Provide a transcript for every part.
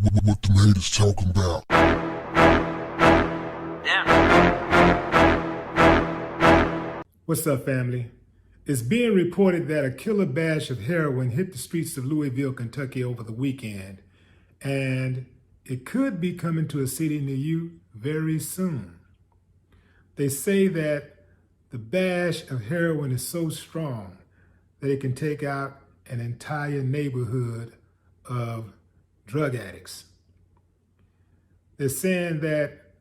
What them haters talking about? What's up, family? It's being reported that a killer batch of heroin hit the streets of Louisville, Kentucky over the weekend, and it could be coming to a city near you very soon. They say that the bash of heroin is so strong that it can take out an entire neighborhood of drug addicts. They're saying that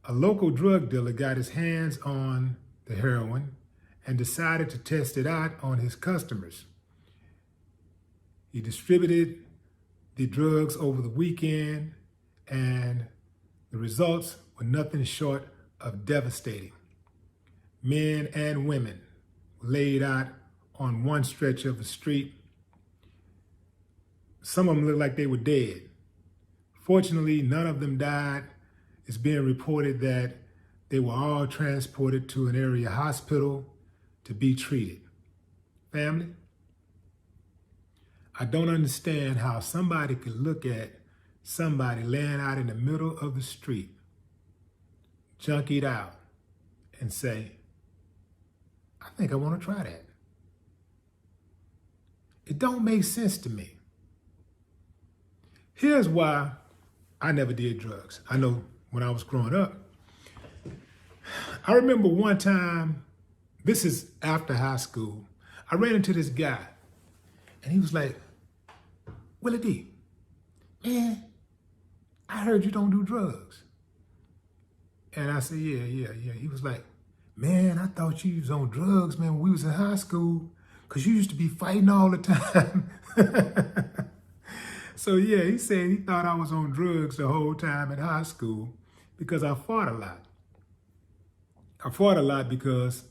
a local drug dealer got his hands on the heroin and decided to test it out on his customers. He distributed the drugs over the weekend, and the results were nothing short of devastating. Men and women were laid out on one stretch of the street. Some of them looked like they were dead. Fortunately, none of them died. It's being reported that they were all transported to an area hospital to be treated. Family, I don't understand how somebody could look at somebody laying out in the middle of the street, junkied out, and say, I think I want to try that. It don't make sense to me. Here's why I never did drugs. I know when I was growing up, I remember one time, this is after high school, I ran into this guy and he was like, Willie D, man, I heard you don't do drugs. And I said, yeah. He was like, man, I thought you was on drugs, man, when we was in high school, because you used to be fighting all the time. So yeah, he said he thought I was on drugs the whole time in high school because I fought a lot. I fought a lot because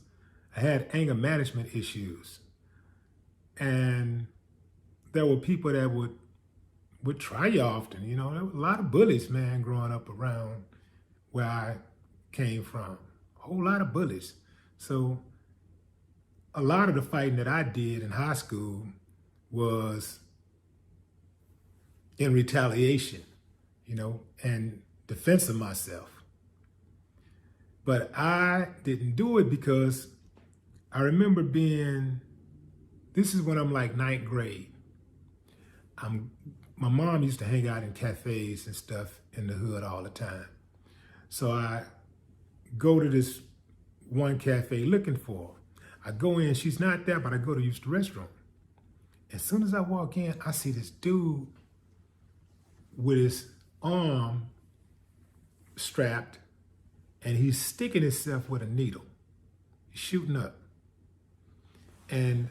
I had anger management issues. And there were people that would try you often. You know, there were a lot of bullies, man, growing up around where I came from. A whole lot of bullies. So a lot of the fighting that I did in high school was in retaliation, you know, and defense of myself. But I didn't do it because I remember this is when I'm like ninth grade. My mom used to hang out in cafes and stuff in the hood all the time. So I go to this one cafe looking for her. I go in, she's not there, but I go to use the restroom. As soon as I walk in, I see this dude with his arm strapped, and he's sticking himself with a needle. He's shooting up. And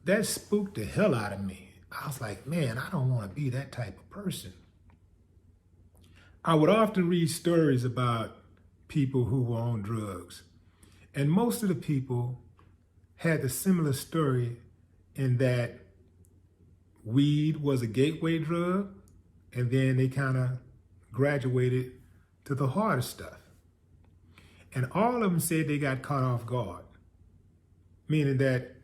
that spooked the hell out of me. I was like, man, I don't want to be that type of person. I would often read stories about people who were on drugs. And most of the people had a similar story in that weed was a gateway drug, and then they kind of graduated to the harder stuff. And all of them said they got caught off guard, meaning that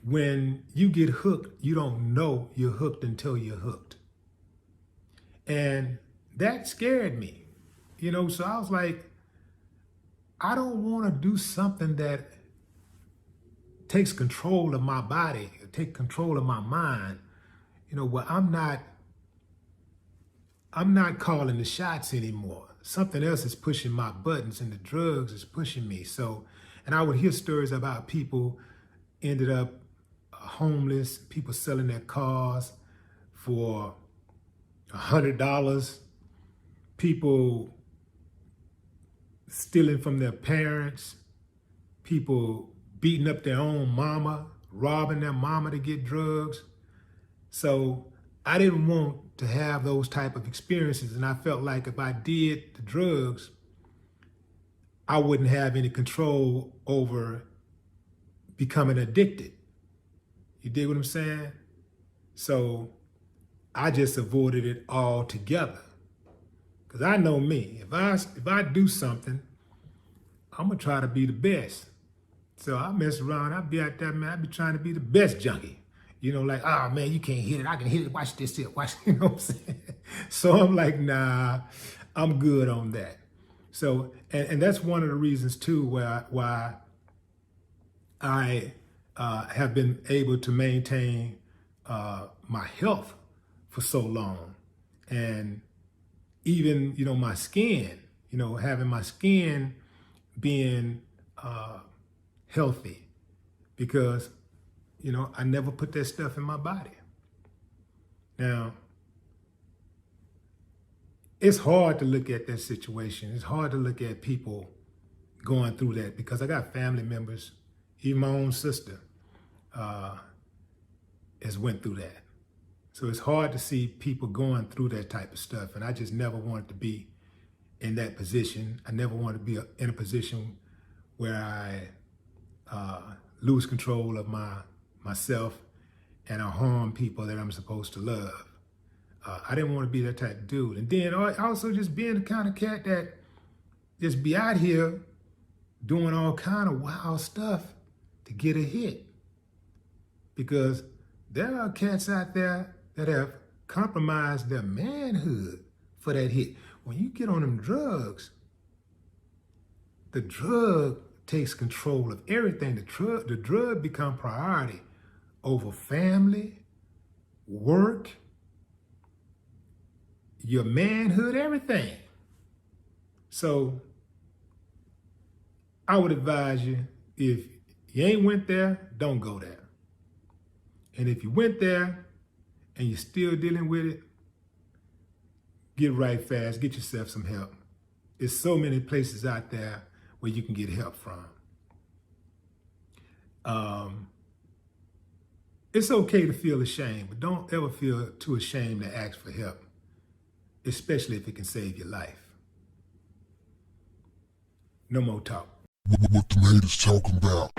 when you get hooked, you don't know you're hooked until you're hooked. And that scared me, you know, so I was like, I don't want to do something that takes control of my body, take control of my mind, you know, where I'm not calling the shots anymore. Something else is pushing my buttons, and the drugs is pushing me. So, and I would hear stories about people ended up homeless, people selling their cars for $100, people stealing from their parents, people beating up their own mama, robbing their mama to get drugs. So I didn't want to have those type of experiences, and I felt like if I did the drugs, I wouldn't have any control over becoming addicted. You dig what I'm saying? So I just avoided it altogether. Because I know me, if I do something, I'm gonna try to be the best. So I mess around, I'll be out there, man, I be trying to be the best junkie. You know, like, oh man, you can't hit it. I can hit it. Watch this here. Watch, you know what I'm saying? So I'm like, nah, I'm good on that. So, and that's one of the reasons too why I have been able to maintain my health for so long. And even, you know, my skin, you know, having my skin being healthy, because, you know, I never put that stuff in my body. Now, it's hard to look at that situation. It's hard to look at people going through that, because I got family members, even my own sister has went through that. So it's hard to see people going through that type of stuff. And I just never wanted to be in that position. I never wanted to be in a position where I lose control of myself and I harm people that I'm supposed to love. I didn't want to be that type of dude. And then also just being the kind of cat that just be out here doing all kind of wild stuff to get a hit. Because there are cats out there that have compromised their manhood for that hit. When you get on them drugs, the drug takes control of everything. The drug become priority over family, work, your manhood, everything. So I would advise you, if you ain't went there, don't go there. And if you went there and you're still dealing with it, get right fast, get yourself some help. There's so many places out there where you can get help from. It's okay to feel ashamed, but don't ever feel too ashamed to ask for help, especially if it can save your life. No more talk. What the haters talking about?